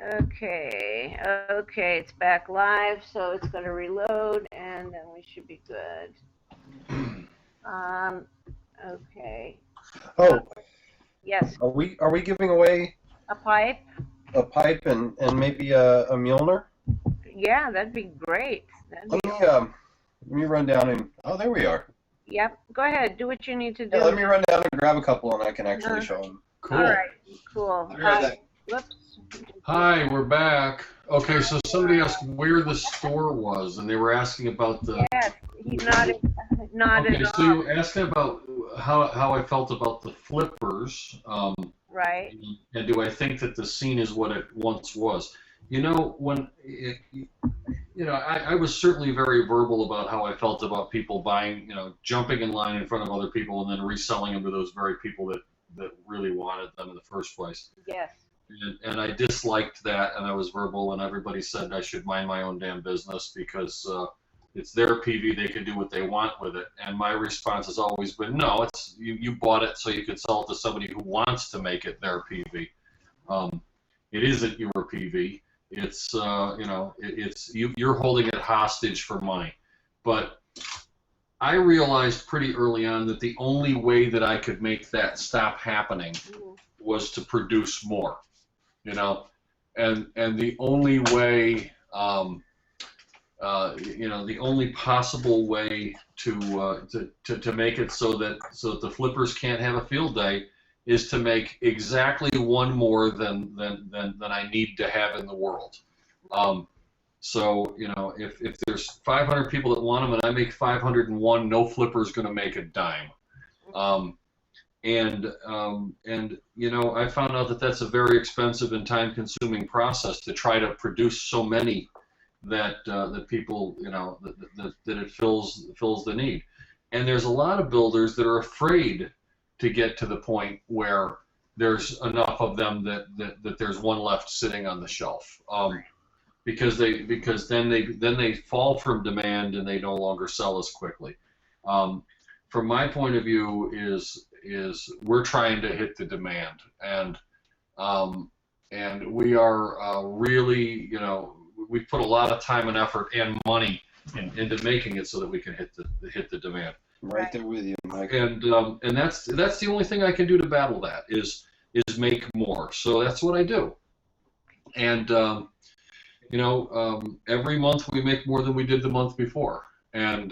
Okay, okay, it's back live, so it's going to reload, and then we should be good. Okay. Oh, Yes, are we giving away a pipe? a pipe and maybe a Mjolnir? Yeah, that'd be great. Let me run down and there we are. Yep, go ahead, do what you need to do. Yeah, let me run down and grab a couple, and I can actually show them. Cool. All right, cool. I'll be right back. Whoops. Hi, we're back. Okay, so somebody asked where the store was, and they were asking about the... Yes, he nodded Okay, so you were asking about how I felt about the flippers. Right. And do I think that the scene is what it once was? You know, I was certainly very verbal about how I felt about people buying, jumping in line in front of other people and then reselling them to those very people that really wanted them in the first place. Yes. And I disliked that, and I was verbal, and everybody said I should mind my own damn business because it's their PV, they can do what they want with it. And my response has always been, no, it's you bought it so you could sell it to somebody who wants to make it their PV. It isn't your PV. It's you're holding it hostage for money. But I realized pretty early on that the only way that I could make that stop happening was to produce more. And the only way, the only possible way to make it so that the flippers can't have a field day is to make exactly one more than I need to have in the world. So if there's 500 people that want them and I make 501, no flipper's going to make a dime. And I found out that that's a very expensive and time-consuming process to try to produce so many that people, that it fills the need. And there's a lot of builders that are afraid to get to the point where there's enough of them that there's one left sitting on the shelf, because then they fall from demand and they no longer sell as quickly. From my point of view, is we're trying to hit the demand, and we are really, we put a lot of time and effort and money into making it so that we can hit the demand. Right there with you, Mike. And that's the only thing I can do to battle that is make more. So that's what I do. And every month we make more than we did the month before. And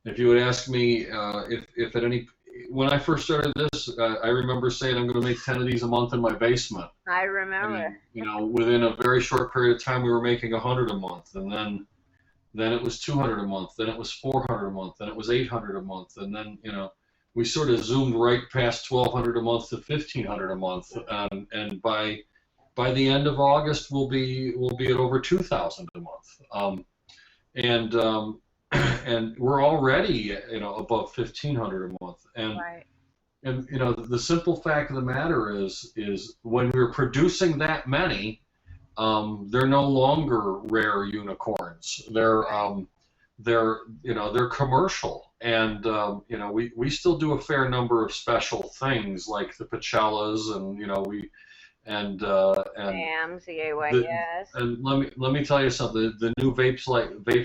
if you would ask me if at any when I first started this, I remember saying I'm going to make 10 of these a month in my basement. I remember. And, within a very short period of time, we were making 100 a month, and then it was 200 a month, then it was 400 a month, then it was 800 a month, and then we sort of zoomed right past 1,200 a month to 1,500 a month, and by the end of August we'll be at over 2,000 a month, and we're already above 1,500 a month, and right. And the simple fact of the matter is when we're producing that many, they're no longer rare unicorns. They're commercial, and we still do a fair number of special things like the Pacellas, and Sam's, the AYS. And let me tell you something. The new Vapes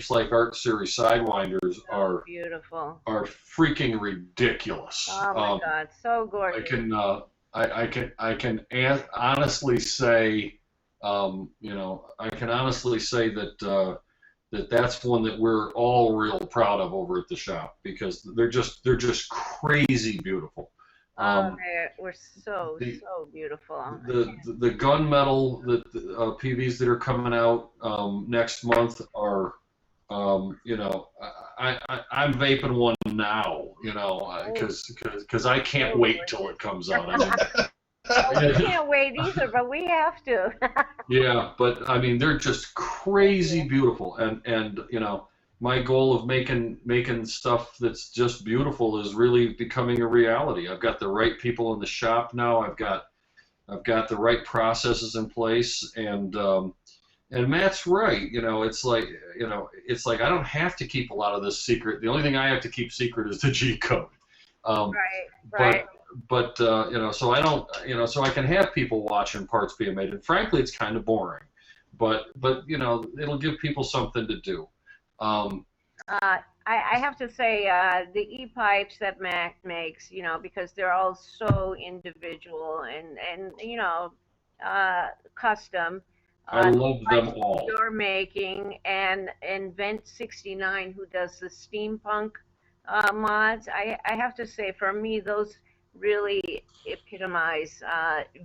Like Art Series Sidewinders are beautiful. Are freaking ridiculous. Oh my God, so gorgeous. I can honestly say, that's one that we're all real proud of over at the shop because they're just crazy beautiful. We're so beautiful. The gunmetal PVs that are coming out next month are, I'm vaping one now, because I can't wait till it comes out. We can't wait either, but we have to. Yeah, but I mean they're just crazy beautiful, and my goal of making stuff that's just beautiful is really becoming a reality. I've got the right people in the shop now. I've got the right processes in place, and Matt's right. It's like I don't have to keep a lot of this secret. The only thing I have to keep secret is the G code. Right. you know, so I don't, you know, so I can have people watching parts being made, and frankly, it's kind of boring. But you know, it'll give people something to do. I have to say, the e-pipes that Mac makes, you know, because they're all so individual and you know, custom. I love them Pipes all. you're making and Vent 69, who does the steampunk mods. I have to say, for me, those really epitomize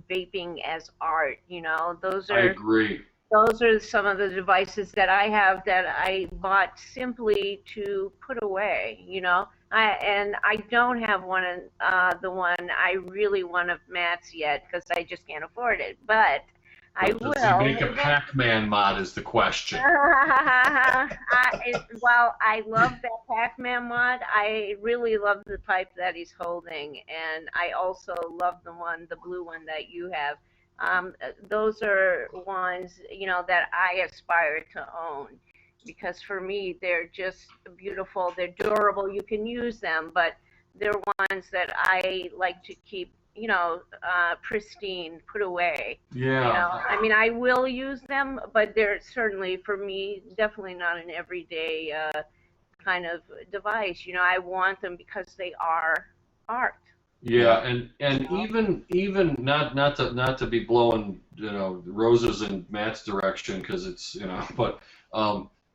vaping as art. You know, I agree. those are some of the devices that I have that I bought simply to put away, you know. And I don't have the one I really want of Matt's yet because I just can't afford it. But I But will. does he make a Pac-Man mod is the question. Well, I love that Pac-Man mod. I really love the pipe that he's holding, and I also love the blue one that you have. Those are ones, you know, that I aspire to own because for me they're just beautiful. They're durable. You can use them, but they're ones that I like to keep, you know, pristine, put away. Yeah. You know, I mean, I will use them, but they're certainly for me definitely not an everyday kind of device. You know, I want them because they are art. Yeah, and even not to be blowing, you know, roses in Matt's direction because it's, you know, but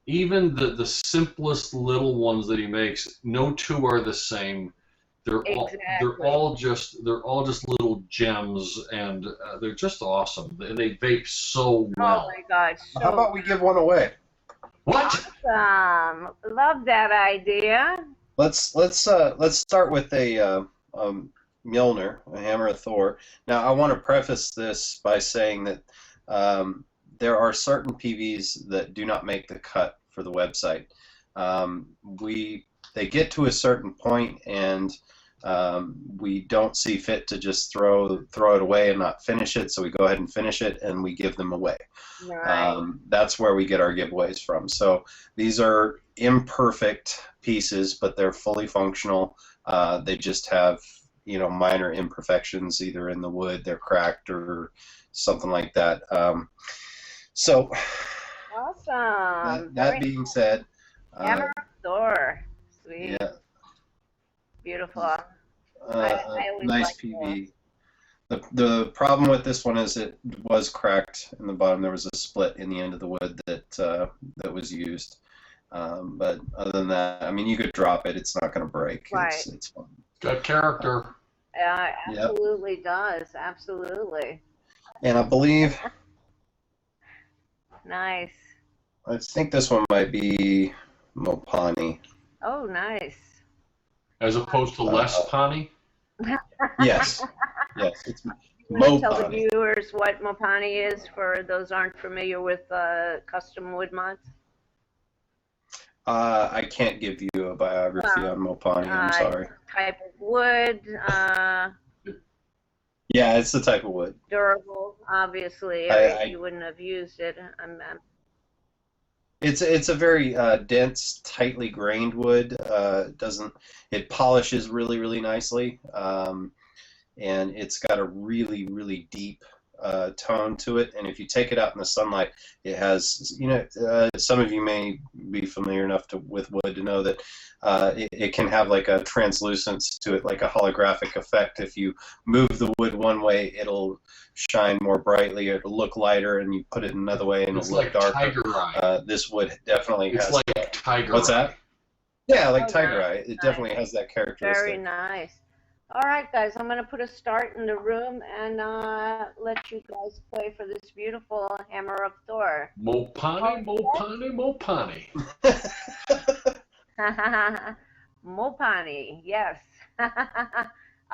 even the simplest little ones that he makes, no two are the same. They're all just little gems, and they're just awesome. They vape so well. Oh my God! So How about we give one away? What? awesome! Love that idea. Let's start with a Mjolnir, a hammer of Thor. Now, I want to preface this by saying that there are certain PVs that do not make the cut for the website. They get to a certain point, and we don't see fit to just throw it away and not finish it, so we go ahead and finish it, and we give them away. Right. That's where we get our giveaways from. So these are imperfect pieces, but they're fully functional. They just have, you know, minor imperfections either in the wood, they're cracked or something like that. So Awesome. that being said, Hammer of Thor. Sweet. yeah, Beautiful. I always nice like PV. The problem with this one is it was cracked in the bottom. There was a split in the end of the wood that was used. But other than that, I mean, you could drop it; it's not going to break. Right. It's fun. Got character. Absolutely does. Absolutely. And I believe, Nice. I think this one might be Mopani. Oh, nice. As opposed to Les Pani? Yes, it's Can you tell the Mopani. viewers what Mopani is for those who aren't familiar with custom wood mods? I can't give you a biography on Mopani. I'm sorry. Type of wood, Yeah, it's the type of wood. durable, obviously. You wouldn't have used it. It's a very dense, tightly grained wood. It polishes really, really nicely, and it's got a really, really deep tone to it. And if you take it out in the sunlight, it has, you know, some of you may be familiar enough with wood to know that it can have like a translucence to it, like a holographic effect. If you move the wood one way, it'll shine more brightly, it'll look lighter, and you put it another way and it'll look darker. Tiger eye. This wood definitely It's has. like tiger What's eye. that? Yeah, like Oh, tiger nice, eye. It definitely has that characteristic. Very nice. All right, guys, I'm going to put a start in the room and let you guys play for this beautiful Hammer of Thor. Mopani, Mopani, Mopani. Mopani, yes.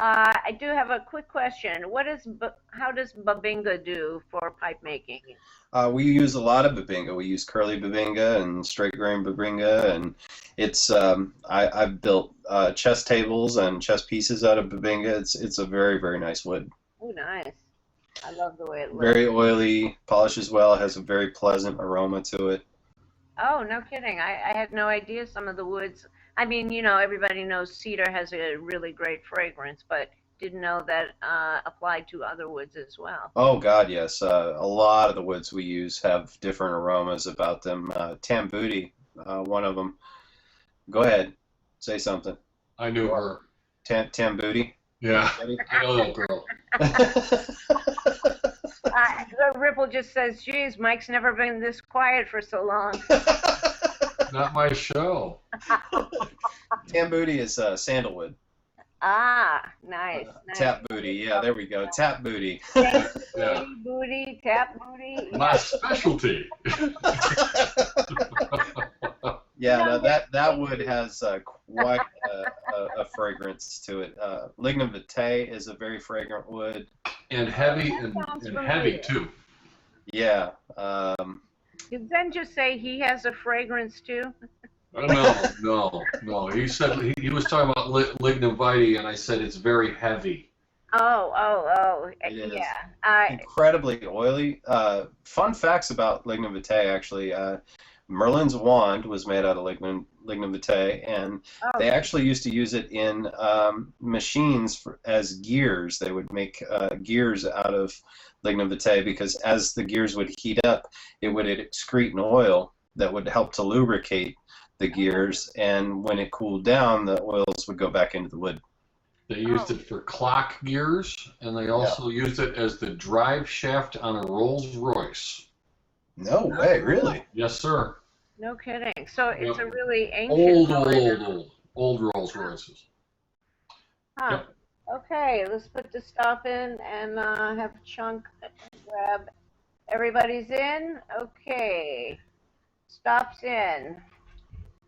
I do have a quick question. How does Babinga do for pipe making? We use a lot of Babinga. We use curly Babinga and straight grain Babinga, and it's I've built chess tables and chess pieces out of Babinga. It's a very, very nice wood. Oh, nice. I love the way it looks. Very oily, polishes well, has a very pleasant aroma to it. Oh, no kidding. I had no idea some of the woods. I mean, you know, everybody knows cedar has a really great fragrance, but didn't know that applied to other woods as well. Oh God, yes. A lot of the woods we use have different aromas about them. Tambouti, one of them. Go ahead, say something. I knew her. Tambouti. Yeah, I know that girl. Ripple just says, geez, Mike's never been this quiet for so long. Not my show. Tambouti is sandalwood. Ah, nice. Tap booty, yeah, there we go. Tap booty. Yeah. Booty, tap booty. My specialty. Yeah, no, that wood has quite a fragrance to it. Lignum vitae is a very fragrant wood. And heavy, and heavy too. Yeah. Did Zen just say he has a fragrance too? No. He said he was talking about lignum vitae, and I said it's very heavy. Oh. It is. Yeah. Incredibly oily. Fun facts about lignum vitae, actually. Merlin's wand was made out of lignum vitae, and they actually used to use it in machines as gears. They would make gears out of lignum vitae because as the gears would heat up, it would excrete an oil that would help to lubricate the gears, and when it cooled down, the oils would go back into the wood. They used it for clock gears, and they also used it as the drive shaft on a Rolls Royce. No way, really? Yes, sir. No kidding. So it's a really ancient old Rolls Royces. Huh. Yep. Okay, let's put the stop in and have Chunk grab. Everybody's in? Okay. Stops in.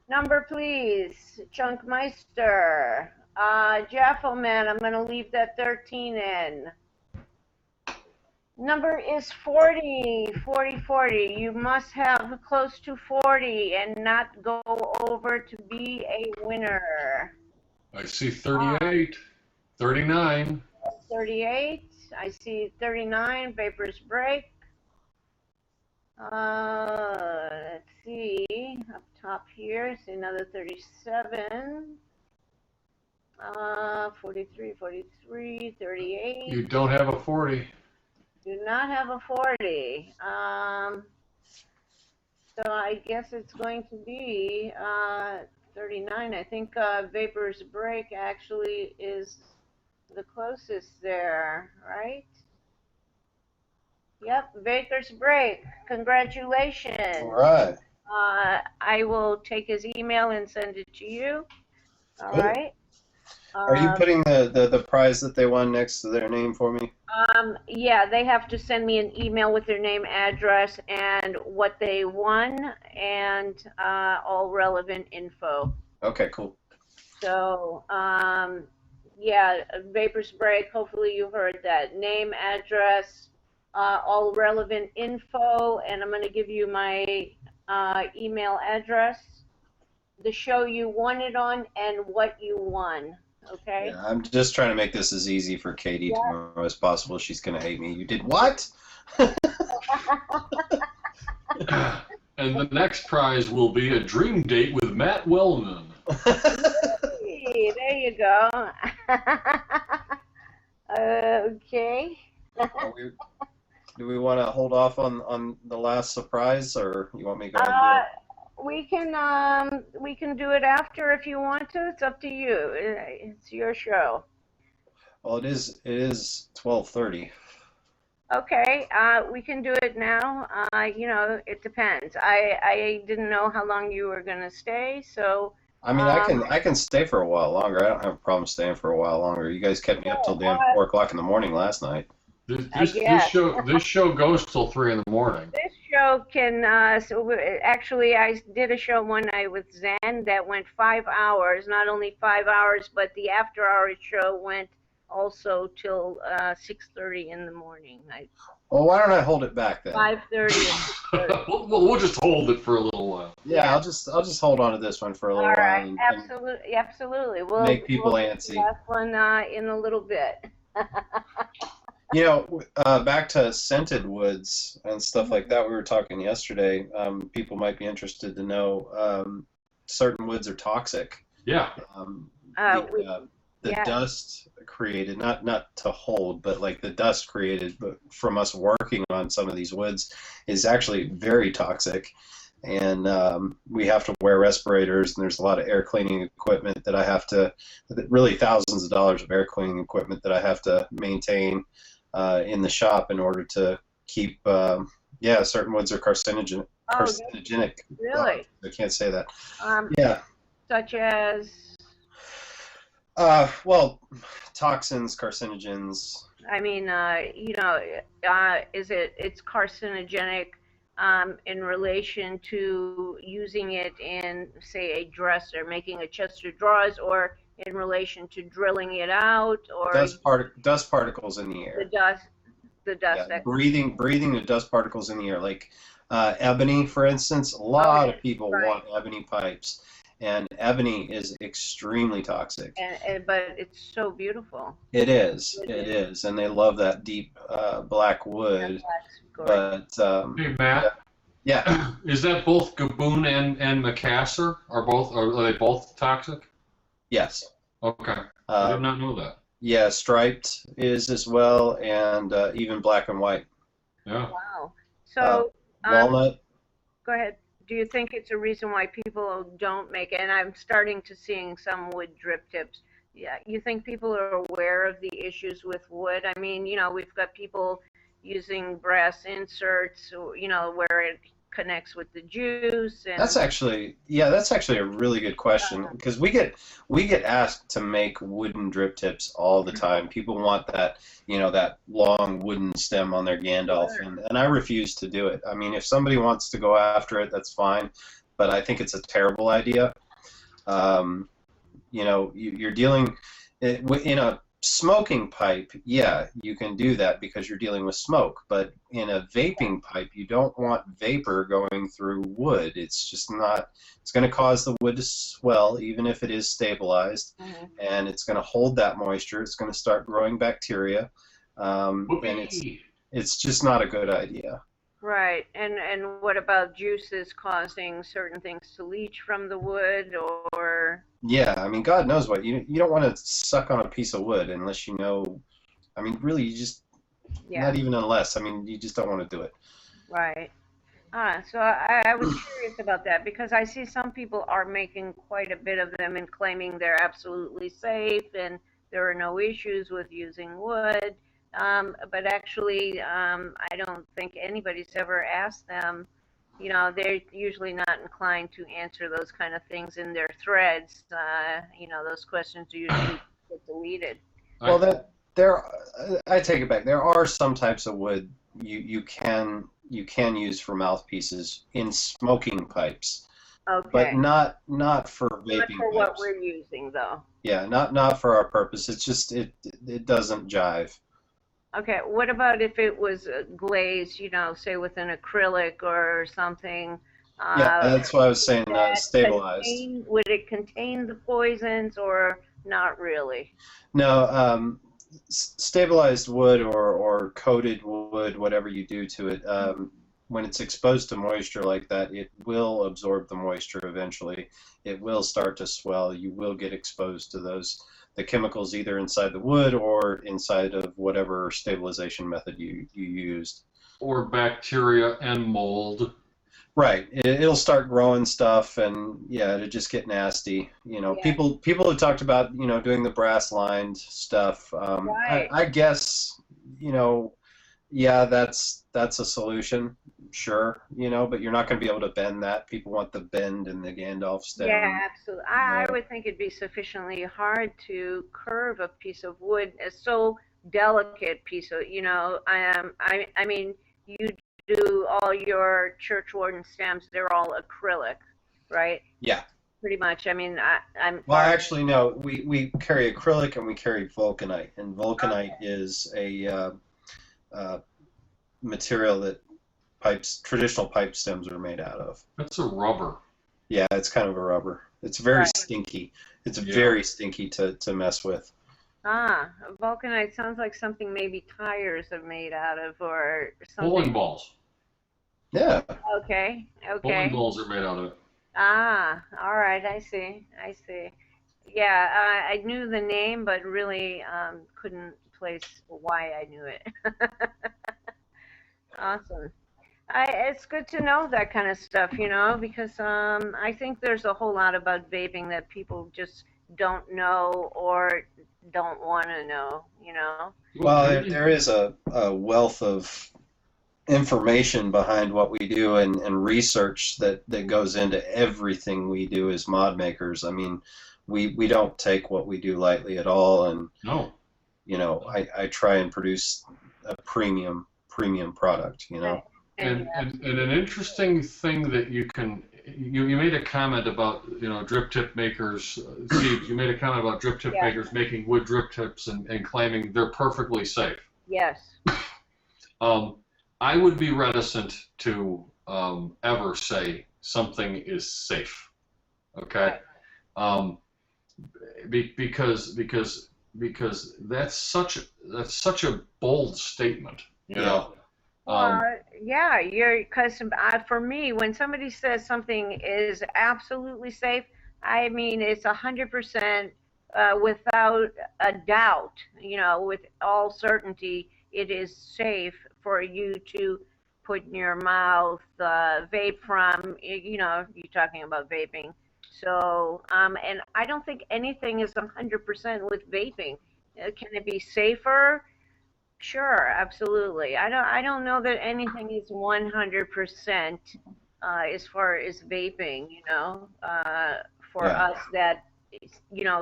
Number, please. Chunk Meister. Jaffelman, I'm going to leave that 13 in. Number is 40. You must have close to 40 and not go over to be a winner. I see 38, 39. 38. I see 39. Vapors break. Let's see. Up top here, I see another 37. 43, 38. You don't have a 40. Do not have a 40. So I guess it's going to be 39. I think Vapors Break actually is the closest there, right? Yep, Vapors Break. Congratulations. All right. I will take his email and send it to you. All right. Are you putting the prize that they won next to their name for me? Yeah, they have to send me an email with their name, address, and what they won, and all relevant info. Okay, cool. So, yeah, Vapors Break, hopefully you heard that. Name, address, all relevant info, and I'm going to give you my email address, the show you won it on, and what you won. Okay. Yeah, I'm just trying to make this as easy for Katie tomorrow as possible. She's going to hate me. You did what? And the next prize will be a dream date with Matt Wellman. Hey, there you go. Okay. Do we want to hold off on the last surprise, or you want me to go ahead and do it? We can do it after if you want to. It's up to you. It's your show. Well, it is 12:30. Okay, we can do it now. You know, it depends. I didn't know how long you were gonna stay, so. I mean, I can stay for a while longer. I don't have a problem staying for a while longer. You guys kept me up till damn 4 o'clock in the morning last night. This show goes till 3 in the morning. This show can, actually I did a show one night with Zen that went 5 hours, not only 5 hours, but the after hours show went also till 6:30 in the morning. Well, why don't I hold it back then? 5:30. We'll just hold it for a little while. Yeah, I'll just hold on to this one for a little while. All while. right, absolutely. We'll make people antsy. We'll that one in a little bit. You know, back to scented woods and stuff like that. We were talking yesterday. People might be interested to know certain woods are toxic. Yeah. the Yeah. dust created, not to hold, but like the dust created from us working on some of these woods is actually very toxic. And we have to wear respirators, and there's a lot of air cleaning equipment that I have to, really thousands of dollars of air cleaning equipment that I have to maintain in the shop in order to keep, yeah, certain woods are carcinogenic. Oh, Carcinogenic. really? I can't say that. Um, Yeah. such as, Well, toxins, carcinogens. I mean, it's carcinogenic in relation to using it in, say, a dress or making a chest of drawers, or in relation to drilling it out, or Dust particles in the the air. dust, the Yeah, dust that. breathing the dust particles in the air. Like ebony, for instance, a lot Okay, of people right. want ebony pipes, and ebony is extremely toxic. But it's so beautiful. It is, It it is. is, and they love that deep black wood. That's gorgeous. But Hey, Matt, yeah, is that both Gaboon and Macassar? Are they both toxic? yes. Okay, I did Um, not know that. yeah, striped is as well, and even black and white. Yeah. Wow. Uh, So, walnut. go ahead. Do you think it's a reason why people don't make it? And I'm starting to seeing some wood drip tips. Yeah, you think people are aware of the issues with wood? I mean, we've got people using brass inserts, where it connects with the juice, and That's actually, yeah, that's actually a really good question because we get asked to make wooden drip tips all the time. People want that, that long wooden stem on their Gandalf, and I refuse to do it. I mean, if somebody wants to go after it, that's fine, but I think it's a terrible idea. Um, you're dealing in a smoking pipe. Yeah, you can do that because you're dealing with smoke, but in a vaping pipe you don't want vapor going through wood. It's just not, it's going to cause the wood to swell even if it is stabilized, and it's going to hold that moisture. It's going to start growing bacteria, and it's just not a good idea. right. And what about juices causing certain things to leach from the wood, or Yeah, I mean, God knows what, you don't want to suck on a piece of wood unless you know. I mean, really, you just, yeah, not even unless. I mean, you just don't want to do it. right. So I was curious about that because I see some people are making quite a bit of them and claiming they're absolutely safe and there are no issues with using wood. But actually, I don't think anybody's ever asked them. They're usually not inclined to answer those kind of things in their threads. Those questions usually get deleted. Well, I take it back. There are some types of wood you can use for mouthpieces in smoking pipes, but Okay. not for Not vaping for what pipes. we're using, though. Yeah, not for our purpose. It's just it doesn't jive. Okay, what about if it was glazed, say with an acrylic or something? Yeah, Uh, that's why I was saying stabilized. would it contain the poisons or not really? No, stabilized wood or coated wood, whatever you do to it, when it's exposed to moisture like that, it will absorb the moisture eventually. It will start to swell. You will get exposed to the chemicals either inside the wood or inside of whatever stabilization method you used. Or bacteria and mold. Right. It'll start growing stuff, and yeah, it'll just get nasty. Yeah, People have talked about doing the brass lined stuff. right. I guess yeah, that's a solution, sure. But you're not going to be able to bend that. People want the bend in the Gandalf Yeah, stem. absolutely. I would think it'd be sufficiently hard to curve a piece of wood, a so delicate piece of, I mean, you do all your church warden stems, they're all acrylic, right? Yeah. Pretty much. I mean, I'm Well, far. actually, no. We carry acrylic and we carry vulcanite, and vulcanite is a material that traditional pipe stems are made out of. That's a rubber. Yeah, it's kind of a rubber. It's very Right. stinky. It's Yeah. very stinky to mess with. Vulcanite sounds like something maybe tires are made out of or Bowling something. balls. Yeah. Okay, Bowling okay. balls are made out of it. All right, I see. Yeah, I knew the name, but really couldn't place why I knew it. Awesome. It's good to know that kind of stuff, because I think there's a whole lot about vaping that people just don't know or don't want to know. Well, there is a wealth of information behind what we do and research that goes into everything we do as mod makers. I mean, we don't take what we do lightly at all, and No. I try and produce a premium product. And an interesting thing that you made a comment about drip tip makers. Steve, you made a comment about drip tip makers making wood drip tips and claiming they're perfectly safe. Yes. I would be reticent to ever say something is safe. Okay. Right. Because that's such a bold statement. Yeah, because for me, when somebody says something is absolutely safe, I mean it's 100% without a doubt. With all certainty, it is safe for you to put in your mouth, vape from. You're talking about vaping. So, and I don't think anything is 100% with vaping. Can it be safer? Sure, absolutely. I don't know that anything is 100% as far as vaping, for us that,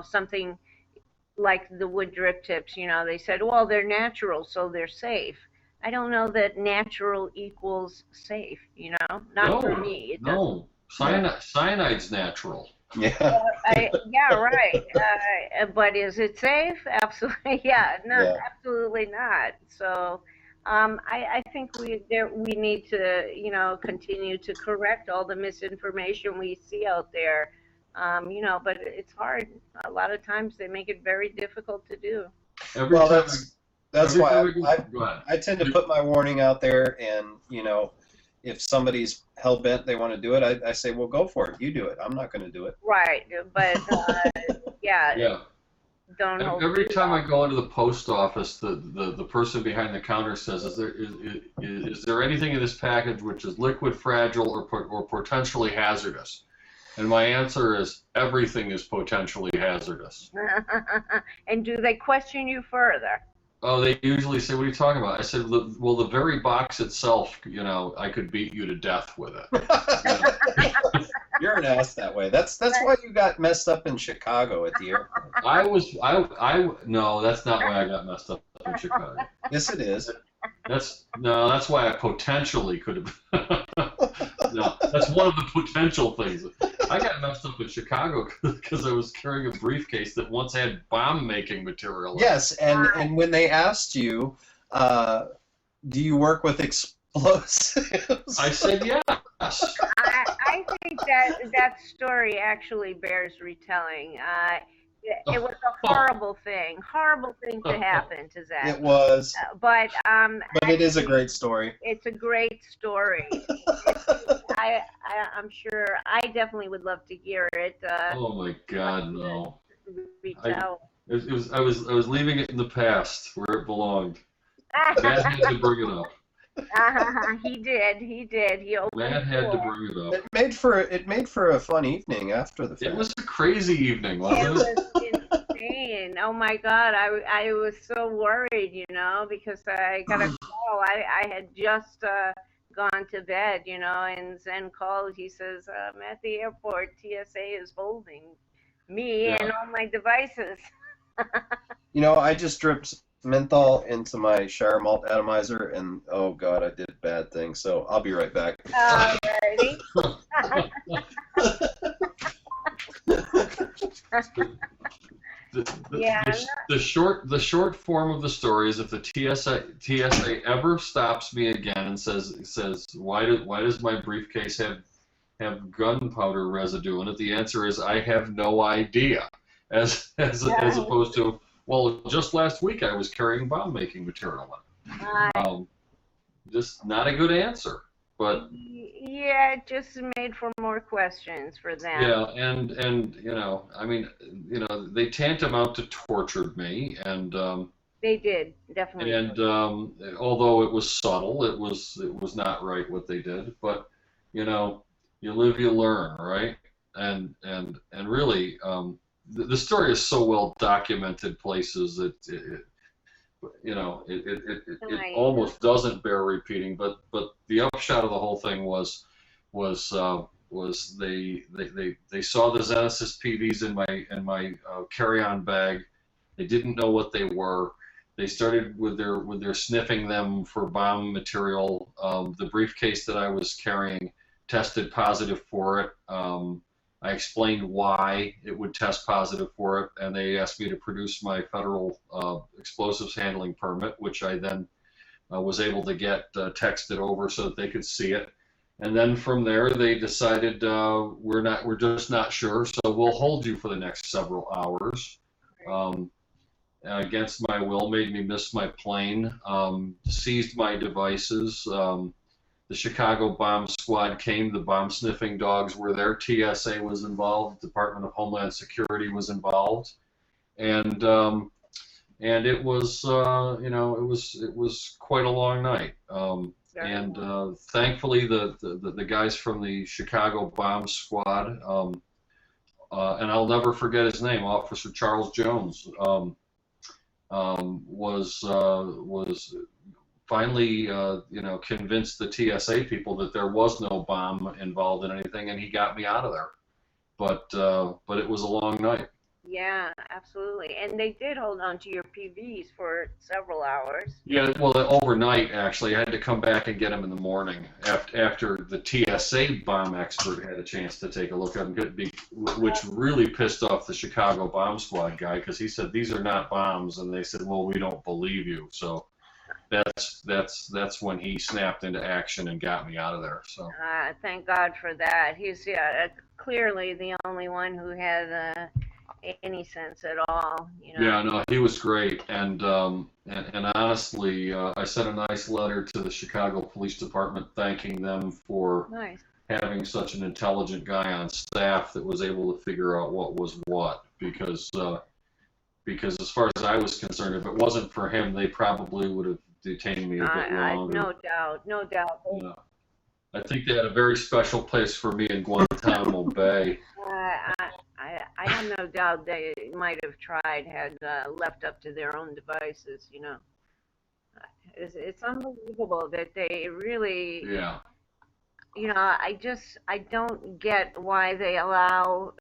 something like the wood drip tips, they said, well, they're natural, so they're safe. I don't know that natural equals safe, not for me. It No, cyanide's natural. Yeah. Yeah, right. But is it safe? Absolutely, yeah. No, Yeah. absolutely not. So, I think we need to, continue to correct all the misinformation we see out there. But it's hard. A lot of times they make it very difficult to do. That's why I tend to You- put my warning out there, and if somebody's hell bent they want to do it, I say, well, go for it. You do it. I'm not going to do it. Right, but Yeah. don't hold. Every time I go into the post office, the person behind the counter says, "Is there anything in this package which is liquid, fragile, or potentially hazardous?" And my answer is everything is potentially hazardous. And do they question you further? Oh, they usually say, "What are you talking about?" I said, "Well, the very box itself, I could beat you to death with it." You're an ass that way. That's why you got messed up in Chicago at the airport. No, that's not why I got messed up in Chicago. Yes, it is. That's why I potentially could have. No, that's one of the potential things. I got messed up in Chicago because I was carrying a briefcase that once had bomb-making material. Yes, and when they asked you, do you work with explosives? I said yes. I think that story actually bears retelling. It was a horrible thing to happen to Zach. It was. But it is a great story. It's a great story. I'm sure I definitely would love to hear it. Oh my God, no! Retell. I was leaving it in the past where it belonged. Matt had to bring it up. He did. He opened. Matt had to bring it up. It made for a fun evening after the fact. It was a crazy evening, It wasn't it? was insane. Oh my God, I was so worried, because I got a call. I had just gone to bed, and Zen called. He says, I'm at the airport. TSA is holding me and all my devices. I just dripped menthol into my shower malt atomizer, and oh God, I did bad things. So I'll be right back. Alrighty. The short form of the story is if the TSA ever stops me again and says why does my briefcase have gunpowder residue in it, the answer is I have no idea, as opposed to, well, just last week I was carrying bomb making material in it. Just not a good answer. But Yeah, it just made for more questions for them. yeah, and you know, I mean, you know, they tantamount to tortured me, They did, definitely. and although it was subtle, it was not right what they did. But you know, you live, you learn, right? And really, the story is so well documented places that you know, it Nice. almost doesn't bear repeating. But the upshot of the whole thing was they saw the Genesis PVs in my carry-on bag. They didn't know what they were. They started with their sniffing them for bomb material. The briefcase that I was carrying tested positive for it. I explained why it would test positive for it, and they asked me to produce my federal explosives handling permit, which I then was able to get texted over so that they could see it. And then from there, they decided we're just not sure, so we'll hold you for the next several hours. Against my will, made me miss my plane, seized my devices. The Chicago bomb squad came. The bomb sniffing dogs were there. TSA was involved. Department of Homeland Security was involved, and it was you know, it was quite a long night. And thankfully, the guys from the Chicago bomb squad, and I'll never forget his name, Officer Charles Jones, was finally you know, convinced the TSA people that there was no bomb involved in anything, and he got me out of there. But it was a long night. Yeah, absolutely. And they did hold on to your PVs for several hours. Yeah, well, overnight, actually. I had to come back and get them in the morning after the TSA bomb expert had a chance to take a look at them, which really pissed off the Chicago bomb squad guy, because he said, these are not bombs, and they said, well, we don't believe you. So that's when he snapped into action and got me out of there. So Thank God for that. He's clearly the only one who had any sense at all, you know. yeah, no, he was great, and honestly, I sent a nice letter to the Chicago Police Department thanking them for Nice. having such an intelligent guy on staff that was able to figure out what was what, because as far as I was concerned, if it wasn't for him, they probably would have detained me a bit longer. No doubt, no doubt. Yeah. I think they had a very special place for me in Guantanamo Bay. I have no doubt they might have tried, had left up to their own devices, you know. It's unbelievable that they really, Yeah. you know, I don't get why they allow,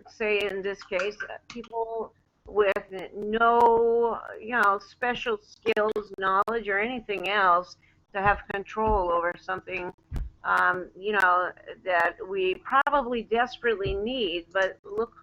say in this case, people with no, you know, special skills, knowledge, or anything else to have control over something, you know, that we probably desperately need, but look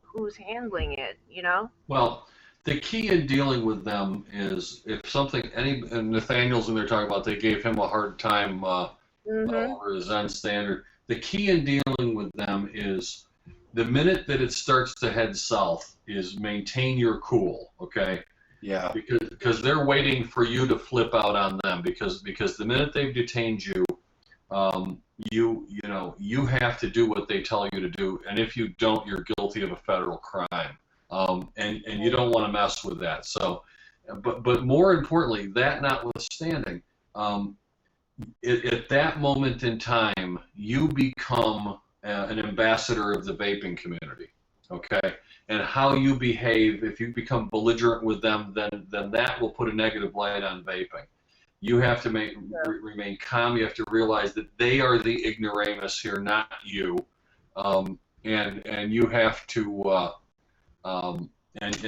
who's handling it, you know? Well, the key in dealing with them is if something, and Nathaniel's when they're talking about, they gave him a hard time over his Zen standard. The key in dealing with them is the minute that it starts to head south is maintain your cool, okay? Yeah. Because they're waiting for you to flip out on them, because the minute they've detained you, you know, you have to do what they tell you to do, and if you don't, you're guilty of a federal crime, and you don't want to mess with that. So, but more importantly, that notwithstanding, at that moment in time, you become an ambassador of the vaping community, okay? And how you behave, if you become belligerent with them, then that will put a negative light on vaping. You have to remain calm. You have to realize that they are the ignoramus here, not you, and you have to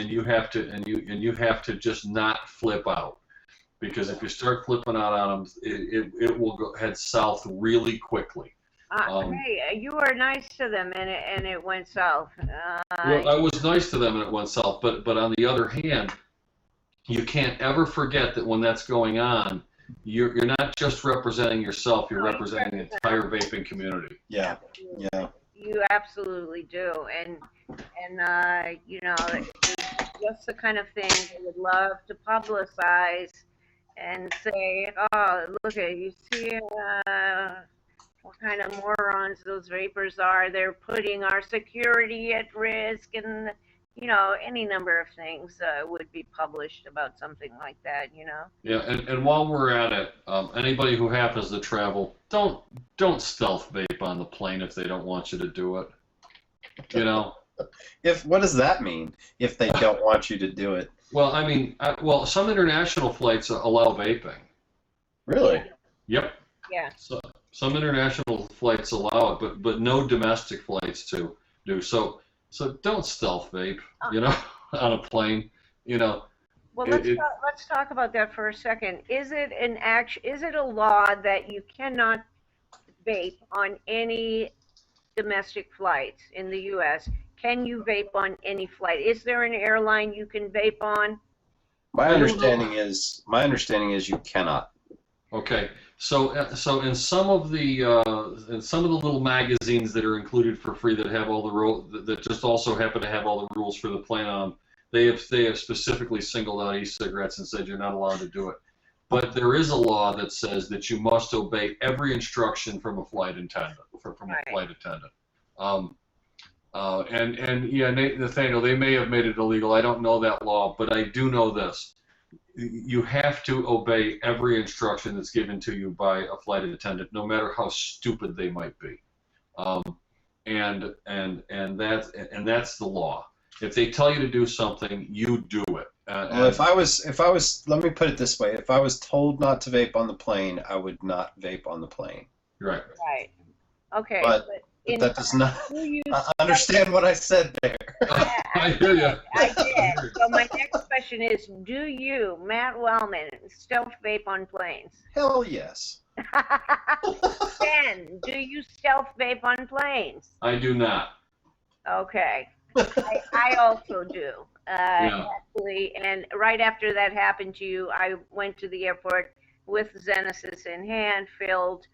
you have to just not flip out, because if you start flipping out on them, it will head south really quickly. Hey, you were nice to them, and it went south. Well, I was nice to them, and it went south. But on the other hand, you can't ever forget that when that's going on, you're not just representing yourself, you're representing the entire vaping community. Yeah. You absolutely do, and you know, it's just the kind of thing we would love to publicize and say, oh, look at you see what kind of morons those vapors are. They're putting our security at risk, and any number of things would be published about something like that. Yeah, and while we're at it, anybody who happens to travel, don't stealth vape on the plane if they don't want you to do it. What does that mean? If they don't want you to do it? Well, I mean, some international flights allow vaping. Really? Yep. Yeah. So some international flights allow it, but no domestic flights do. So don't stealth vape, on a plane, Well, let's talk about that for a second. Is it Is it a law that you cannot vape on any domestic flights in the U.S.? Can you vape on any flight? Is there an airline you can vape on? My understanding is you cannot. Okay. So in some of the little magazines that are included for free that have all the rules, that just also happen to have all the rules for the plane on them, they have specifically singled out e-cigarettes and said you're not allowed to do it. But there is a law that says that you must obey every instruction from a flight attendant. And yeah, Nathaniel, they may have made it illegal. I don't know that law, but I do know this. You have to obey every instruction that's given to you by a flight attendant, no matter how stupid they might be. And that's the law. If they tell you to do something, you do it. Well, if I was, let me put it this way: if I was told not to vape on the plane, I would not vape on the plane. Right. Right. Okay. But that does not. I understand what I said there. Yeah, I hear you. I did. So my next question is: do you, Matt Wellman, stealth vape on planes? Hell yes. Ben, do you stealth vape on planes? I do not. Okay. I also do. Yeah. Actually, and right after that happened to you, I went to the airport with Genesis in hand, filled,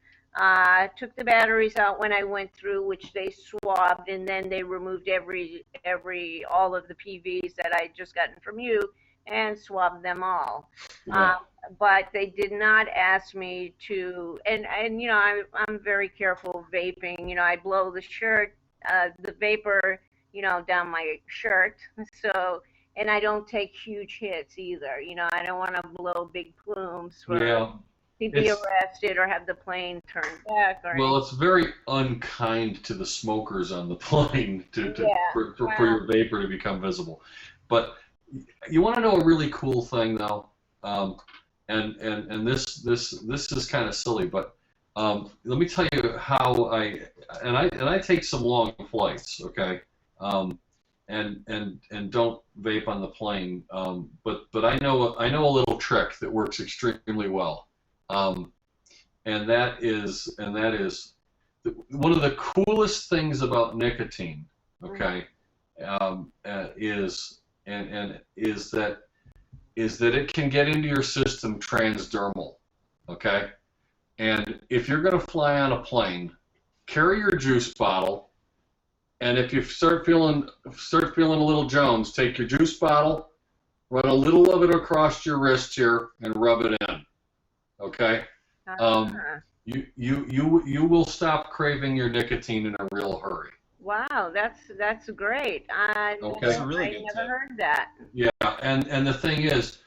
took the batteries out when I went through, which they swabbed, and then they removed all of the PVs that I just gotten from you and swabbed them all. Yeah. But they did not ask me to, and I'm very careful vaping. I blow the shirt, the vapor, down my shirt. So, and I don't take huge hits either. I don't want to blow big plumes for to be arrested or have the plane turned back. Well, it's very unkind to the smokers on the plane for your vapor to become visible. But you want to know a really cool thing, though, and this is kind of silly, but let me tell you how I take some long flights, okay. And don't vape on the plane. But I know a little trick that works extremely well. And that is one of the coolest things about nicotine. Okay, is that it can get into your system transdermal. Okay, and if you're going to fly on a plane, carry your juice bottle. And if you start feeling a little Jones, take your juice bottle, run a little of it across your wrist here, and rub it in. Okay. You will stop craving your nicotine in a real hurry. Wow, that's great. Okay. That's a really I good never tip. heard that. Yeah, and the thing is,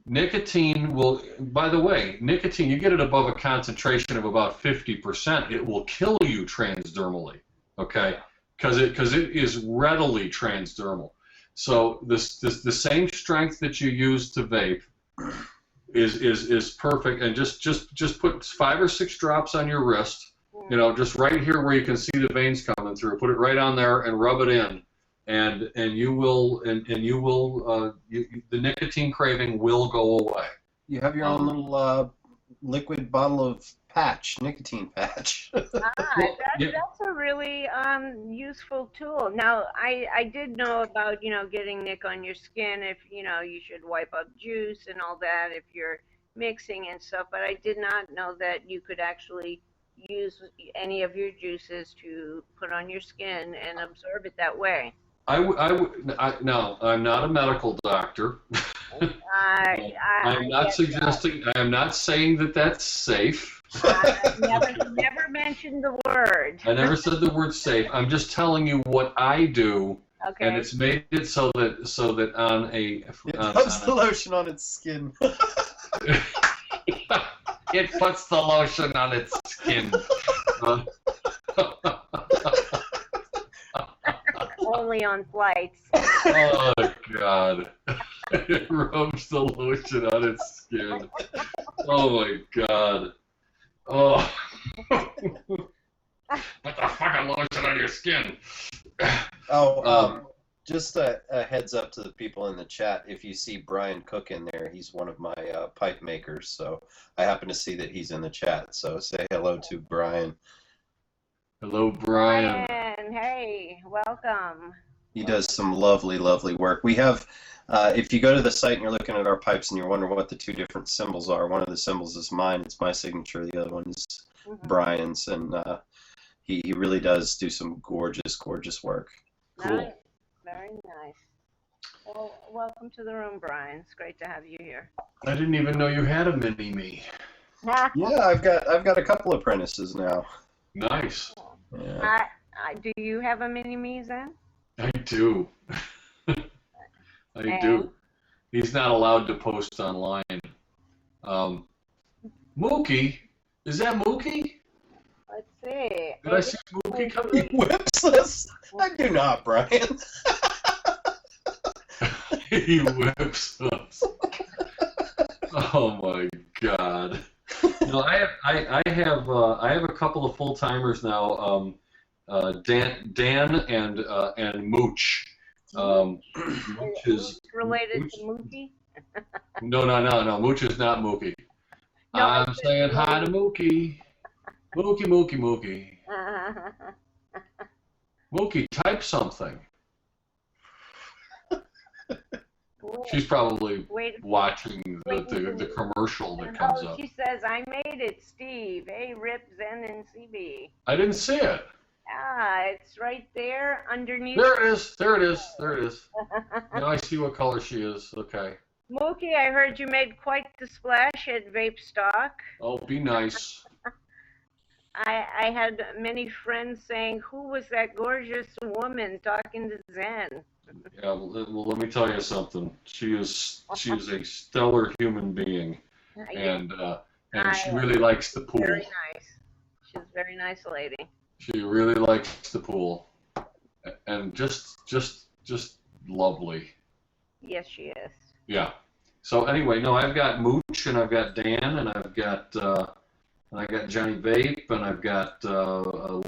nicotine will. By the way, nicotine, you get it above a concentration of about 50%, it will kill you transdermally. Okay. Because it is readily transdermal. So the same strength that you use to vape is perfect, and just put 5 or 6 drops on your wrist, just right here where you can see the veins coming through. Put it right on there and rub it in, and you will the nicotine craving will go away. You have your own little liquid bottle of nicotine patch. That's a really useful tool. Now, I did know about, getting nick on your skin if, you should wipe up juice and all that if you're mixing and stuff, but I did not know that you could actually use any of your juices to put on your skin and absorb it that way. No, I'm not a medical doctor. I'm not suggesting. I am not saying that that's safe. I never mentioned the word. I never said the word safe. I'm just telling you what I do, Okay. and it's made it so that on a It puts the lotion on its skin. it puts the lotion on its skin. Only on flights. Oh God! It rubs the lotion on its skin. Oh my God! Oh. Put the fucking lotion on your skin. Just a heads up to the people in the chat. If you see Brian Cook in there, he's one of my pipe makers. So I happen to see that he's in the chat. So say hello to Brian. Hello, Brian. Brian, hey, welcome. He does some lovely, lovely work. We have, if you go to the site and you're looking at our pipes and you're wondering what the two different symbols are, one of the symbols is mine. It's my signature. The other one is Brian's, and he really does do some gorgeous, gorgeous work. Cool. Nice. Very nice. Well, welcome to the room, Brian. It's great to have you here. I didn't even know you had a mini-me. Yeah, I've got a couple of apprentices now. Nice. Yeah. Do you have a mini-me then? I do. I do. He's not allowed to post online. Mookie? Is that Mookie? Let's see. Did I see Mookie He coming? whips us. I do not, Brian. He whips us. Oh my God. No, I have a couple of full timers now. Dan and Mooch. Mooch is related Mooch, to Mookie? No. Mooch is not Mookie. No, I'm saying hi to Mookie. Mookie. Mookie, type something. She's probably watching the commercial that comes up. She says, I made it, Steve. Hey, Rip, Zen, and CB. I didn't see it. Ah, it's right there underneath. There it is. Now I see what color she is. Okay. Mookie, I heard you made quite the splash at Vape Stock. Oh, be nice. I had many friends saying, who was that gorgeous woman talking to Zen? Yeah, well, let me tell you something. She is a stellar human being, and she really likes the pool. Very nice. She's a very nice lady. She really likes the pool, and just lovely. Yes, she is. Yeah. So anyway, no, I've got Mooch, and I've got Dan, and I've got Johnny Vape, and I've got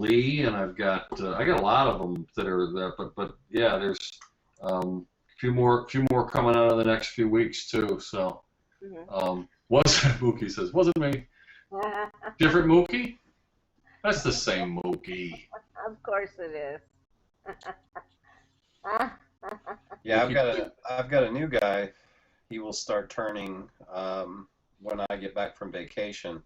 Lee, and I got a lot of them that are there. But yeah, there's a few more coming out in the next few weeks too. So Mookie says, wasn't me. Different Mookie? That's the same Mookie. Of course it is. Yeah, I've got a new guy. He will start turning when I get back from vacation.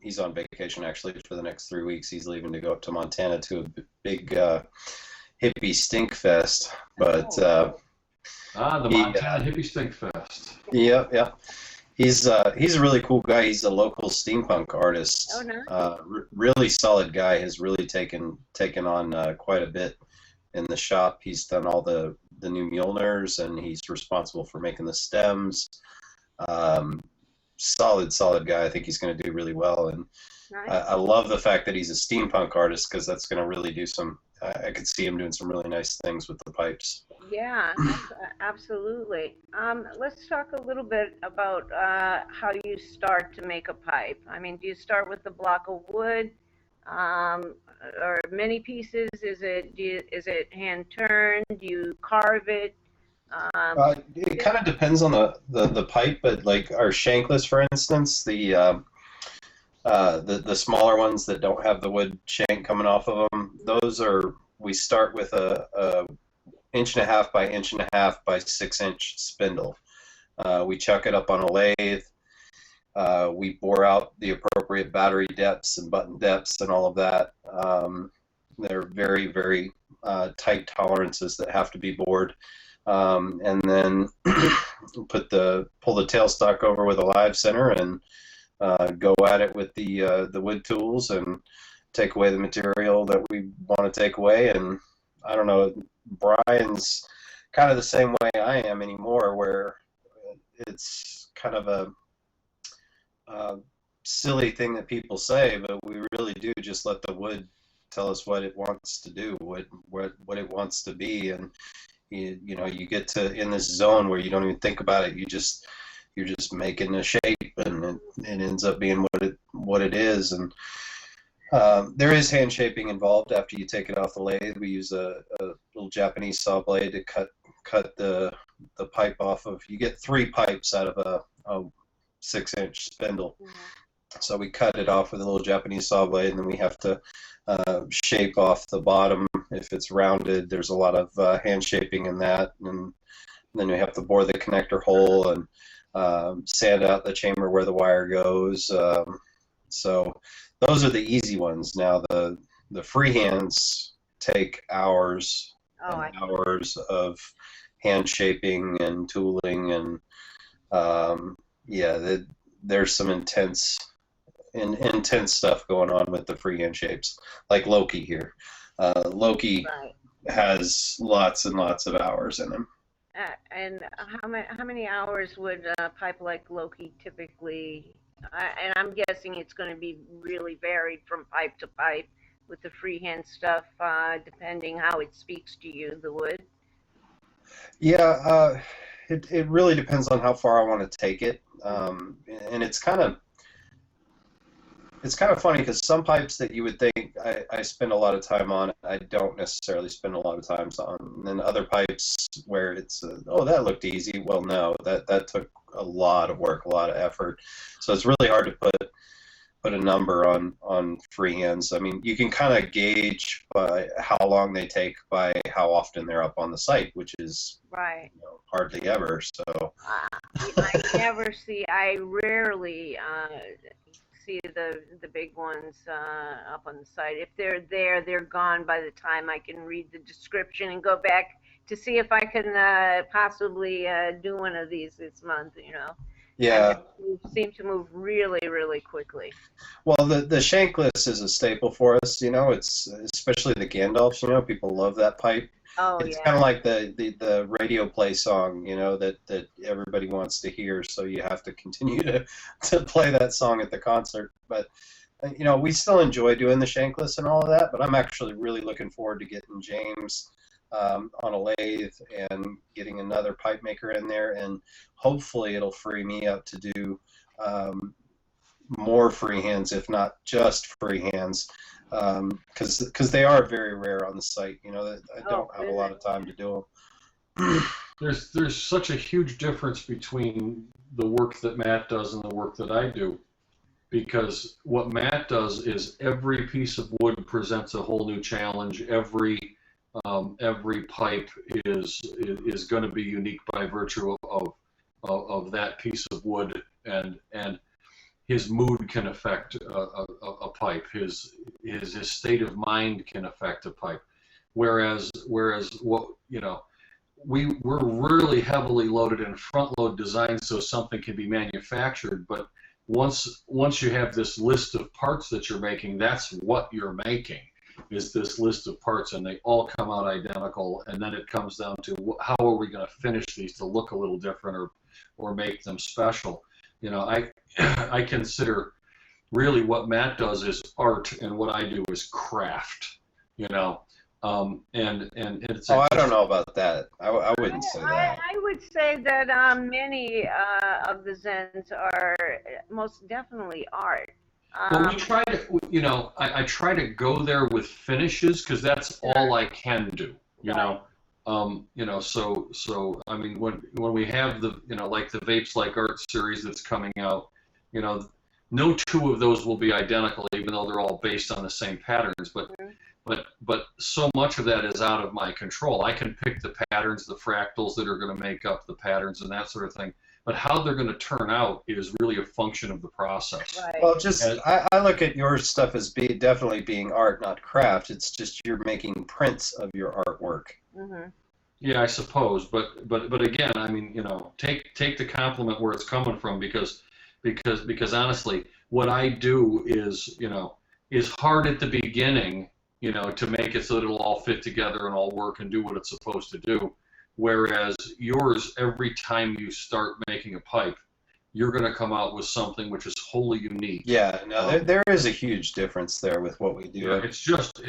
He's on vacation actually for the next 3 weeks. He's leaving to go up to Montana to a big hippie stink fest. But the Montana hippie stink fest. Yeah. He's a really cool guy. He's a local steampunk artist. Oh, nice. Really solid guy. Has really taken on quite a bit in the shop. He's done all the new Mjolnirs, and he's responsible for making the stems. Solid guy. I think he's going to do really well, and Nice. I love the fact that he's a steampunk artist, because that's going to really do some. I could see him doing some really nice things with the pipes. Yeah, absolutely. Let's talk a little bit about how you start to make a pipe. I mean, do you start with a block of wood, or many pieces? Is it hand turned? Do you carve it? It kind of depends on the pipe, but like our shankless, for instance, the smaller ones that don't have the wood shank coming off of them, we start with a 1.5 by 1.5 by 6-inch spindle. We chuck it up on a lathe. We bore out the appropriate battery depths and button depths and all of that. They're very, very tight tolerances that have to be bored. and then pull the tailstock over with a live center and go at it with the wood tools and take away the material that we want to take away. And I don't know, Brian's kind of the same way I am anymore, where it's kind of a silly thing that people say, but we really do just let the wood tell us what it wants to do, what it wants to be. And you know, you get to in this zone where you don't even think about it. You're just making a shape, and it ends up being what it is. And there is hand shaping involved after you take it off the lathe. We use a little Japanese saw blade to cut the pipe off of. You get 3 pipes out of a 6-inch spindle. Mm-hmm. So we cut it off with a little Japanese saw blade, and then we have to shape off the bottom. If it's rounded, there's a lot of hand shaping in that, and then we have to bore the connector hole and sand out the chamber where the wire goes. So those are the easy ones. Now the freehands take hours and hours of hand shaping and tooling, and there's some intense stuff going on with the freehand shapes, like Loki here. Loki has lots and lots of hours in him. And how many hours would a pipe like Loki typically? And I'm guessing it's going to be really varied from pipe to pipe with the freehand stuff, depending how it speaks to you, the wood. Yeah, it really depends on how far I want to take it, and it's kind of funny because some pipes that you would think I spend a lot of time on, I don't necessarily spend a lot of time on. And then other pipes where it's, that looked easy. Well, no, that took a lot of work, a lot of effort. So it's really hard to put a number on freehands. I mean, you can kind of gauge by how long they take by how often they're up on the site, which is hardly ever. So I rarely see the big ones up on the site. If they're there, they're gone by the time I can read the description and go back to see if I can possibly do one of these this month, you know. Yeah. They seem to move really, really quickly. Well, the shankless is a staple for us, you know. It's especially the Gandalfs, you know. People love that pipe. Oh, it's kind of like the radio play song, you know, that everybody wants to hear, so you have to continue to play that song at the concert. But, you know, we still enjoy doing the shankless and all of that, but I'm actually really looking forward to getting James on a lathe and getting another pipe maker in there, and hopefully it'll free me up to do more freehands, if not just freehands. Because they are very rare on the site. You know, I don't have a lot of time to do them. There's such a huge difference between the work that Matt does and the work that I do, because what Matt does is every piece of wood presents a whole new challenge. Every pipe is going to be unique by virtue of that piece of wood, and his mood can affect a pipe. His state of mind can affect a pipe. Whereas what, you know, we're really heavily loaded in front load design, so something can be manufactured. But once you have this list of parts that you're making, that's what you're making, is this list of parts, and they all come out identical. And then it comes down to how are we going to finish these to look a little different or make them special. You know, I consider really what Matt does is art, and what I do is craft. You know, and it's. I don't know about that. I wouldn't say that. I would say that many of the Zens are most definitely art. Well, we try to, you know, I try to go there with finishes because that's all I can do. You know. You know, so I mean, when we have the, you know, like the Vapes Like Art series that's coming out, you know, no two of those will be identical, even though they're all based on the same patterns. But so much of that is out of my control. I can pick the patterns, the fractals that are going to make up the patterns and that sort of thing. But how they're going to turn out is really a function of the process. Right. Well, I look at your stuff as definitely being art, not craft. It's just you're making prints of your artwork. Mm-hmm. Yeah, I suppose, but again, I mean, take the compliment where it's coming from, because honestly, what I do is hard at the beginning, to make it so that it'll all fit together and all work and do what it's supposed to do. Whereas yours, every time you start making a pipe, you're going to come out with something which is wholly unique. Yeah, no, there is a huge difference there with what we do. Yeah, it's just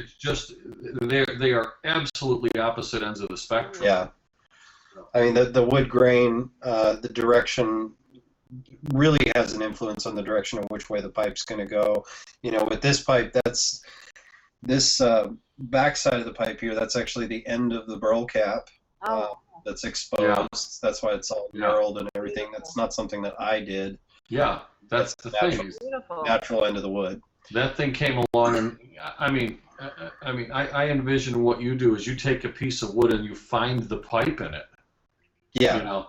they are absolutely opposite ends of the spectrum. Yeah, I mean the wood grain, the direction really has an influence on the direction of which way the pipe's going to go. With this pipe, that's this backside of the pipe here. That's actually the end of the burl cap. That's exposed. Yeah. That's why it's all knurled and everything. That's not something that I did. Yeah, that's the thing. Natural end of the wood. That thing came along, and I envision what you do is you take a piece of wood and you find the pipe in it. Yeah.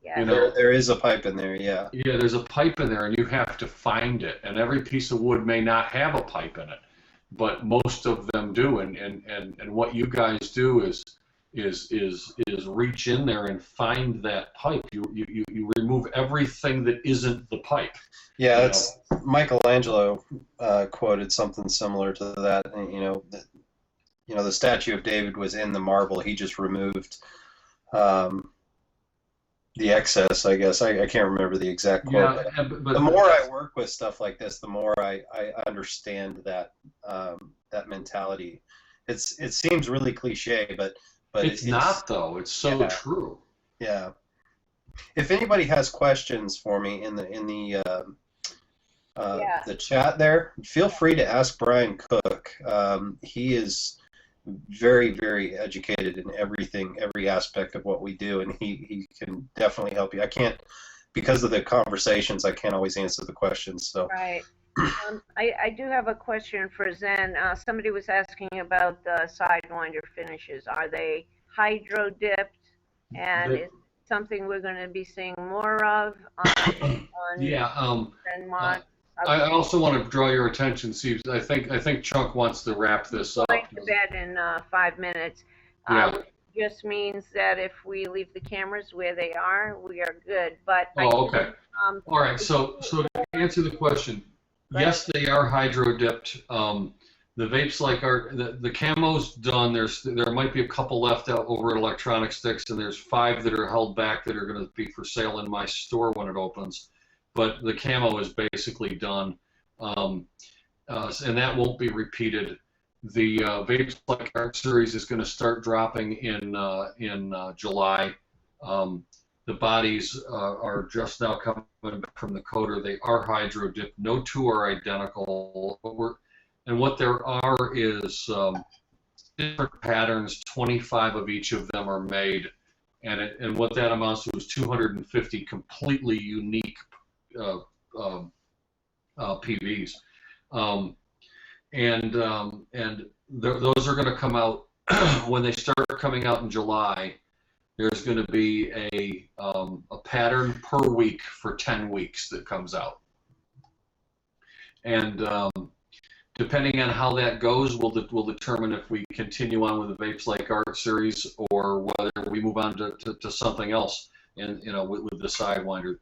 There is a pipe in there. Yeah. Yeah, there's a pipe in there, and you have to find it. And every piece of wood may not have a pipe in it, but most of them do. And what you guys do is reach in there and find that pipe. You remove everything that isn't the pipe. Yeah, that's Michelangelo quoted something similar to that. And, the statue of David was in the marble. He just removed the excess, I guess. I can't remember the exact quote. Yeah, but the more I work with stuff like this, the more I understand that mentality. It seems really cliche, but it's not, though. It's so true. Yeah. If anybody has questions for me in the chat there, feel free to ask Brian Cook. He is very, very educated in every aspect of what we do, and he can definitely help you. I can't, because of the conversations, I can't always answer the questions. So. Right. I do have a question for Zen. Somebody was asking about the Sidewinder finishes. Are they hydro dipped, and is it something we're going to be seeing more of on Mod? I also want to draw your attention, Steve. I think Chuck wants to wrap this up. Going to bed in 5 minutes. Yeah. Just means that if we leave the cameras where they are, we are good. But okay. All right. So to answer the question. Yes, they are hydro dipped. The vapes the camo's done. There might be a couple left out over at Electronic Sticks, and there's 5 that are held back that are going to be for sale in my store when it opens. But the camo is basically done, and that won't be repeated. The Vapes Like Art series is going to start dropping in July. The bodies are just now coming back from the coater. They are hydro dipped. No two are identical. And what there are is different patterns. 25 of each of them are made, and what that amounts to is 250 completely unique PVs. Those are going to come out when they start coming out in July. There's going to be a pattern per week for 10 weeks that comes out. And depending on how that goes, we'll determine if we continue on with the Vapes Like Art series or whether we move on to something else with the Sidewinder.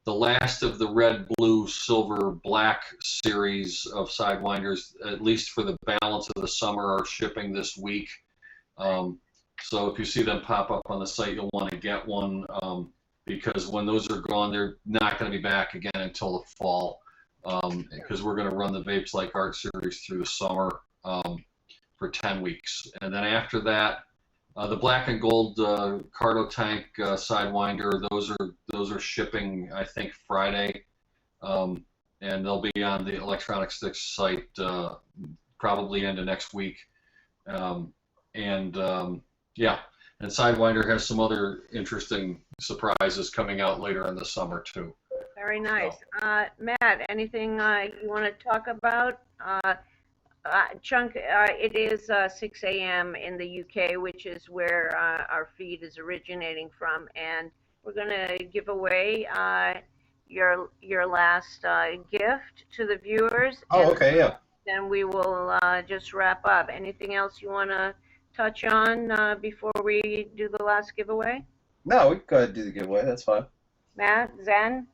The last of the red, blue, silver, black series of Sidewinders, at least for the balance of the summer, are shipping this week. So if you see them pop up on the site, you'll want to get one because when those are gone, they're not going to be back again until the fall because we're going to run the Vapes Like Art series through the summer for 10 weeks. And then after that, the black and gold Cardo Tank Sidewinder, those are shipping, I think, Friday, and they'll be on the Electronic Sticks site probably into next week. And Sidewinder has some other interesting surprises coming out later in the summer too. Very nice. So. Matt, anything you want to talk about? Chunk, it is 6 a.m. in the UK, which is where our feed is originating from, and we're going to give away your last gift to the viewers. Oh, okay, yeah. Then we will just wrap up. Anything else you want to touch on before we do the last giveaway? No, we can go ahead and do the giveaway. That's fine. Matt, Zen?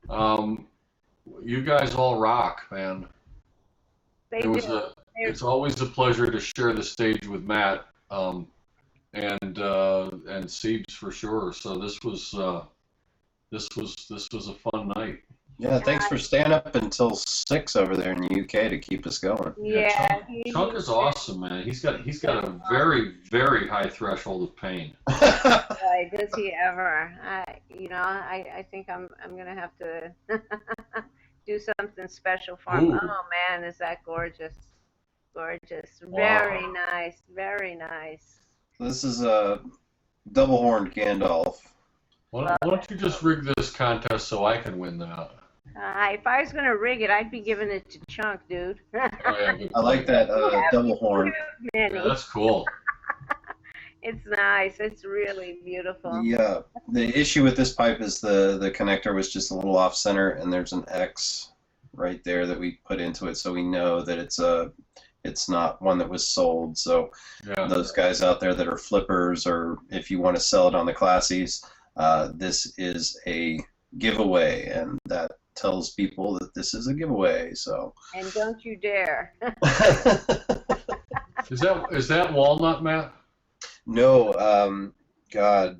You guys all rock, man. They It was do. it's always a pleasure to share the stage with Matt, and Siebes for sure. So this was a fun night. Yeah, thanks for staying up until 6 over there in the UK to keep us going. Yeah. Chunk is awesome, man. He's got a very, very high threshold of pain. Boy, does he ever? I think I'm gonna have to do something special for him. Ooh. Oh man, is that gorgeous? Gorgeous. Wow. Very nice. Very nice. This is a double-horned Gandalf. Why don't you just rig this contest so I can win that? If I was gonna rig it, I'd be giving it to Chunk, dude. Oh, yeah, good I like that double horn. Yeah, that's cool. It's nice. It's really beautiful. The issue with this pipe is the connector was just a little off center, and there's an X right there that we put into it, so we know that it's not one that was sold. So Yeah. those guys out there that are flippers, or if you want to sell it on the Classies, this is a giveaway, and that tells people that this is a giveaway. So. And don't you dare. Is that walnut, Matt? No, God,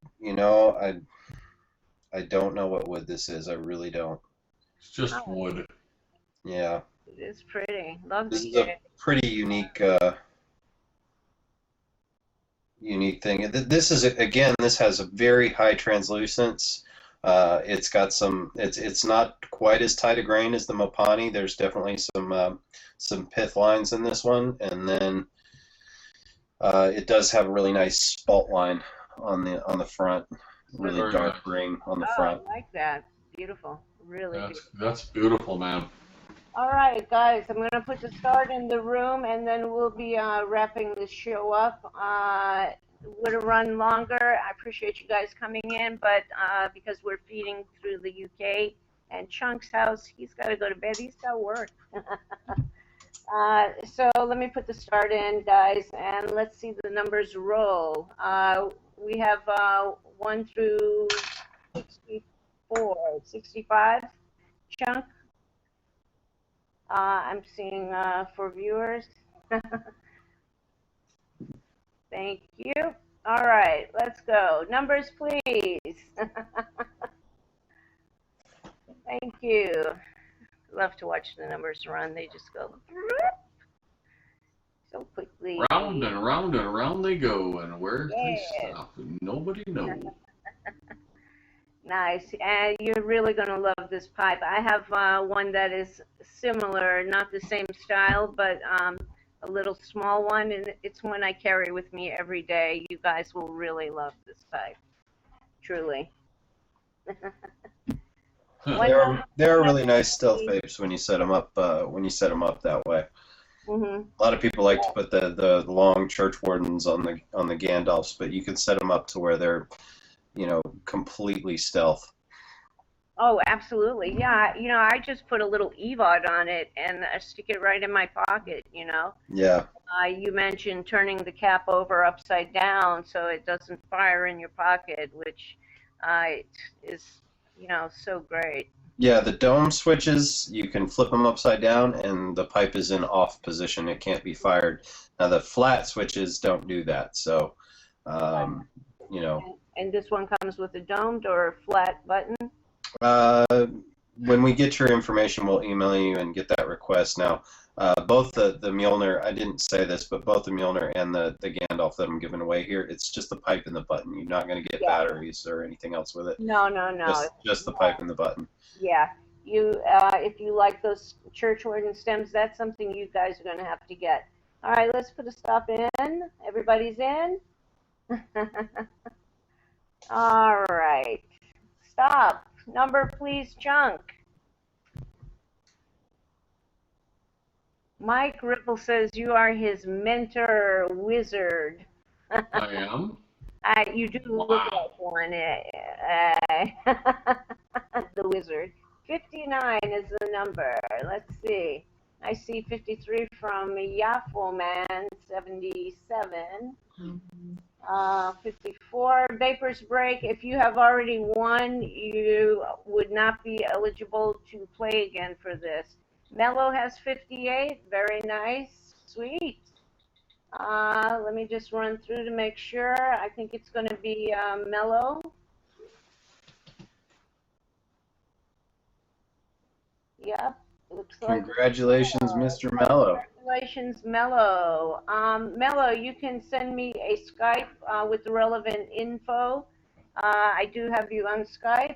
I don't know what wood this is. I really don't. It's just wood. Yeah. It's pretty. Love This the is a pretty unique thing. This has a very high translucence. It's got it's not quite as tight a grain as the Mopani. There's definitely some pith lines in this one, and then it does have a really nice spalt line on the front. Really Very dark nice. ring on the I front. like that. Beautiful. Really beautiful. That's beautiful, man. All right, guys, I'm going to put the start in the room, and then we'll be wrapping the show up. Would have run longer. I appreciate you guys coming in, but because we're feeding through the UK and Chunk's house, he's got to go to bed. He's got work. So let me put the start in, guys, and let's see the numbers roll. We have 1 through 64, 65. Chunk. I'm seeing for viewers. Thank you. All right, let's go. Numbers, please. Thank you. Love to watch the numbers run. They just go so quickly. Round and round and round they go, and where they Yeah. stop, nobody knows. Nice. And you're really going to love this pipe. I have one that is similar, not the same style, but a little small one, and it's one I carry with me every day. You guys will really love this pipe. Truly. They're really nice stealth vapes when you set them up that way. Mm-hmm. A lot of people like to put the long church wardens on the Gandalfs, but you can set them up to where they're completely stealth. Oh, absolutely. Yeah, I just put a little EVOD on it and I stick it right in my pocket, Yeah. You mentioned turning the cap over upside down so it doesn't fire in your pocket, which is, so great. Yeah, the dome switches, you can flip them upside down and the pipe is in off position. It can't be fired. Now the flat switches don't do that. So, And this one comes with a domed or flat button? When we get your information, we'll email you and get that request. Now, both the Mjolnir, I didn't say this, but both the Mjolnir and the Gandalf that I'm giving away here, it's just the pipe and the button. You're not going to get batteries or anything else with it. No. Just the pipe and the button. Yeah. If you like those church organ stems, that's something you guys are going to have to get. All right, let's put a stop in. Everybody's in? All right. Stop. Number, please, Chunk. Mike Ripple says you are his mentor wizard. I am. You do look like one. The wizard. 59 is the number. Let's see. I see 53 from Yafo Man, 77. 54. Vapors Break. If you have already won, you would not be eligible to play again for this. Mello has 58. Very nice. Sweet. Let me just run through to make sure. I think it's going to be Mello. Yep. Looks like Congratulations, Mr. Mello. Congratulations, Mello. Mello, you can send me a Skype with the relevant info. I do have you on Skype,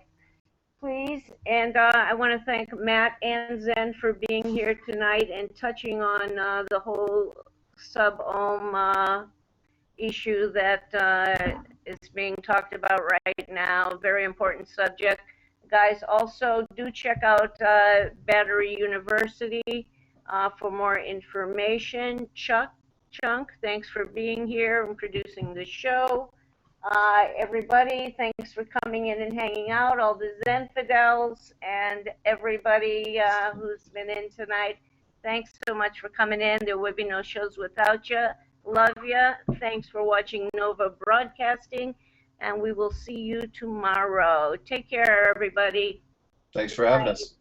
please. And I want to thank Matt and Zen for being here tonight and touching on the whole sub-ohm issue that is being talked about right now. Very important subject. Guys, also do check out Battery University for more information. Chunk, thanks for being here and producing the show. Everybody, thanks for coming in and hanging out. All the Zenfidels and everybody who's been in tonight, thanks so much for coming in. There would be no shows without you. Love you. Thanks for watching Nova Broadcasting, and we will see you tomorrow. Take care, everybody. Thanks for having us.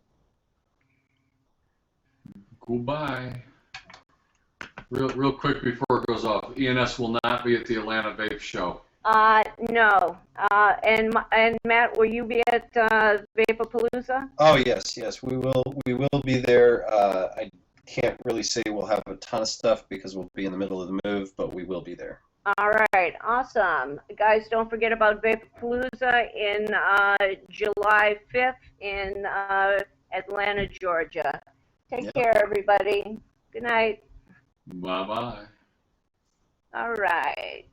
Goodbye. Real quick before it goes off, ENS will not be at the Atlanta Vape Show. No. And Matt, will you be at Vapapalooza? Oh yes, we will be there. I can't really say we'll have a ton of stuff because we'll be in the middle of the move, but we will be there. All right, awesome. Guys, don't forget about Vapapalooza in July 5th in Atlanta, Georgia. Take care, everybody. Good night. Bye-bye. All right.